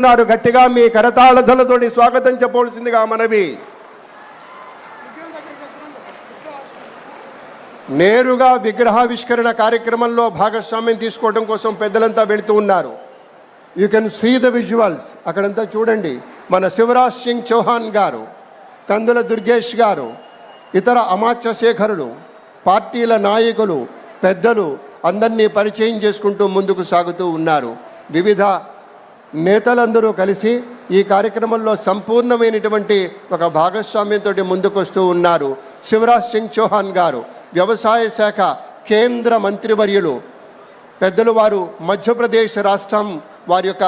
గట్టిగా మీ కరతాళధ్వనులతోటి స్వాగతం చెప్పవలసిందిగా మనవి. నేరుగా విగ్రహావిష్కరణ కార్యక్రమంలో భాగస్వామ్యం తీసుకోవడం కోసం పెద్దలంతా వెళుతూ ఉన్నారు. You can see the visuals. అక్కడంతా చూడండి. మన శివరాజ్ సింగ్ చౌహాన్ గారు, కందుల దుర్గేష్ గారు, ఇతర అమాత్య శేఖరులు, పార్టీల నాయకులు, పెద్దలు అందరినీ పరిచయం చేసుకుంటూ ముందుకు సాగుతూ ఉన్నారు. వివిధ నేతలందరూ కలిసి ఈ కార్యక్రమంలో సంపూర్ణమైనటువంటి ఒక భాగస్వామ్యంతో ముందుకొస్తూ ఉన్నారు. శివరాజ్ సింగ్ చౌహాన్ గారు వ్యవసాయ శాఖ కేంద్ర మంత్రివర్యులు, పెద్దలు. వారు మధ్యప్రదేశ్ రాష్ట్రం వారి యొక్క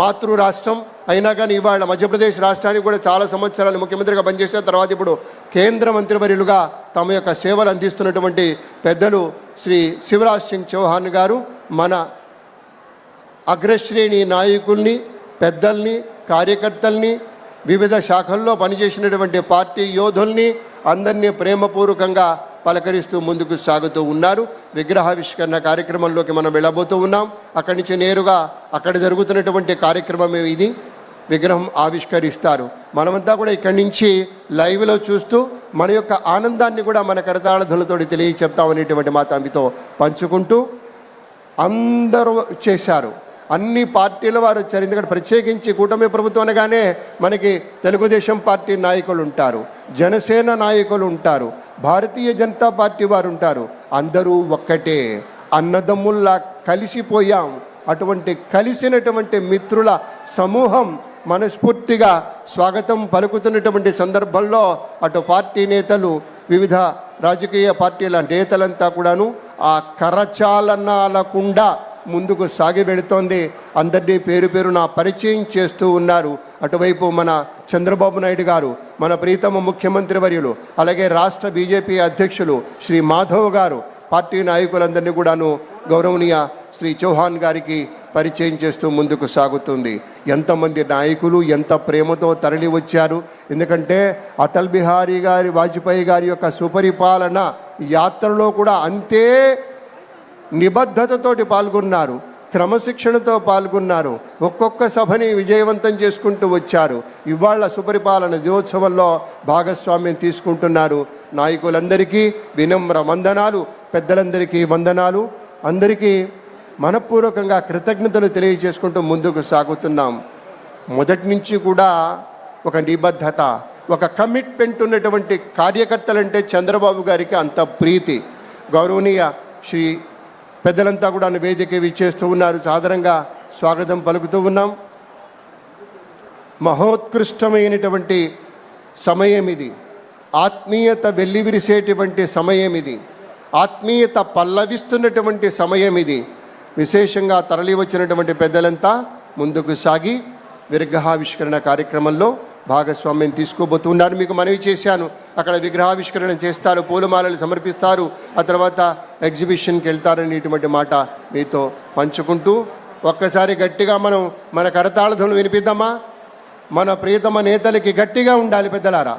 మాతృ రాష్ట్రం అయినా కానీ ఇవాళ మధ్యప్రదేశ్ రాష్ట్రానికి కూడా చాలా సంవత్సరాలు ముఖ్యమంత్రిగా పనిచేసిన తర్వాత ఇప్పుడు కేంద్ర మంత్రివర్యులుగా తమ యొక్క సేవలు అందిస్తున్నటువంటి పెద్దలు శ్రీ శివరాజ్ సింగ్ చౌహాన్ గారు మన అగ్రశ్రేణి నాయకుల్ని, పెద్దల్ని, కార్యకర్తల్ని, వివిధ శాఖల్లో పనిచేసినటువంటి పార్టీ యోధుల్ని అందరినీ ప్రేమపూర్వకంగా పలకరిస్తూ ముందుకు సాగుతూ ఉన్నారు. విగ్రహావిష్కరణ కార్యక్రమంలోకి మనం వెళ్ళబోతూ ఉన్నాం. అక్కడి నుంచి నేరుగా అక్కడ జరుగుతున్నటువంటి కార్యక్రమం ఇది. విగ్రహం ఆవిష్కరిస్తారు. మనమంతా కూడా ఇక్కడి నుంచి లైవ్లో చూస్తూ మన యొక్క ఆనందాన్ని కూడా మన కరతాళధ్వనులతో తెలియచెప్తామనేటువంటి మాట మీతో పంచుకుంటూ అందరూ చేశారు. అన్ని పార్టీల వారు వచ్చారు. ఎందుకంటే ప్రత్యేకించి కూటమి ప్రభుత్వం అనగానే మనకి తెలుగుదేశం పార్టీ నాయకులు ఉంటారు, జనసేన నాయకులు ఉంటారు, భారతీయ జనతా పార్టీ వారు ఉంటారు. అందరూ ఒక్కటే, అన్నదమ్ముల్లా కలిసిపోయాం. అటువంటి కలిసినటువంటి మిత్రుల సమూహం మనస్ఫూర్తిగా స్వాగతం పలుకుతున్నటువంటి సందర్భంలో అటు పార్టీ నేతలు, వివిధ రాజకీయ పార్టీల నేతలంతా కూడాను ఆ కరచాలనాలకుండా ముందుకు సాగి వెళుతోంది. అందరినీ పేరు పేరున పరిచయం చేస్తూ ఉన్నారు. అటువైపు మన చంద్రబాబు నాయుడు గారు, మన ప్రీతమ ముఖ్యమంత్రి వర్యులు, అలాగే రాష్ట్ర బీజేపీ అధ్యక్షులు శ్రీ మాధవ్ గారు, పార్టీ నాయకులందరినీ కూడాను గౌరవనీయ శ్రీ చౌహాన్ గారికి పరిచయం చేస్తూ ముందుకు సాగుతుంది. ఎంతమంది నాయకులు ఎంత ప్రేమతో తరలి వచ్చారు. ఎందుకంటే అటల్ బిహారీ గారి వాజ్పేయి గారి యొక్క సుపరిపాలన యాత్రలో కూడా అంతే నిబద్ధతతోటి పాల్గొన్నారు, క్రమశిక్షణతో పాల్గొన్నారు. ఒక్కొక్క సభని విజయవంతం చేసుకుంటూ వచ్చారు. ఇవాళ సుపరిపాలన దినోత్సవంలో భాగస్వామ్యం తీసుకుంటున్నారు. నాయకులందరికీ వినమ్ర వందనాలు, పెద్దలందరికీ వందనాలు. అందరికీ మనపూర్వకంగా కృతజ్ఞతలు తెలియజేసుకుంటూ ముందుకు సాగుతున్నాం. మొదటి నుంచి కూడా ఒక నిబద్ధత, ఒక కమిట్మెంట్ ఉన్నటువంటి కార్యకర్తలంటే చంద్రబాబు గారికి అంత ప్రీతి. గౌరవనీయ శ్రీ పెద్దలంతా కూడా వేదిక విచ్చేస్తూ ఉన్నారు. సాదరంగా స్వాగతం పలుకుతూ ఉన్నాం. మహోత్కృష్టమైనటువంటి సమయం ఇది. ఆత్మీయత వెల్లివిరిసేటువంటి సమయం ఇది. ఆత్మీయత పల్లవిస్తున్నటువంటి సమయం ఇది. విశేషంగా తరలి వచ్చినటువంటి పెద్దలంతా ముందుకు సాగి విగ్రహావిష్కరణ కార్యక్రమంలో భాగస్వామ్యం తీసుకోబోతున్నారు. మీకు మనవి చేశాను, అక్కడ విగ్రహావిష్కరణ చేస్తారు, పూలమాలలు సమర్పిస్తారు, ఆ తర్వాత ఎగ్జిబిషన్కి వెళ్తారనేటువంటి మాట మీతో పంచుకుంటూ ఒక్కసారి గట్టిగా మన కరతాళధ్వనులు వినిపిద్దామా? మన ప్రియతమ నేతలకి గట్టిగా ఉండాలి పెద్దలారా.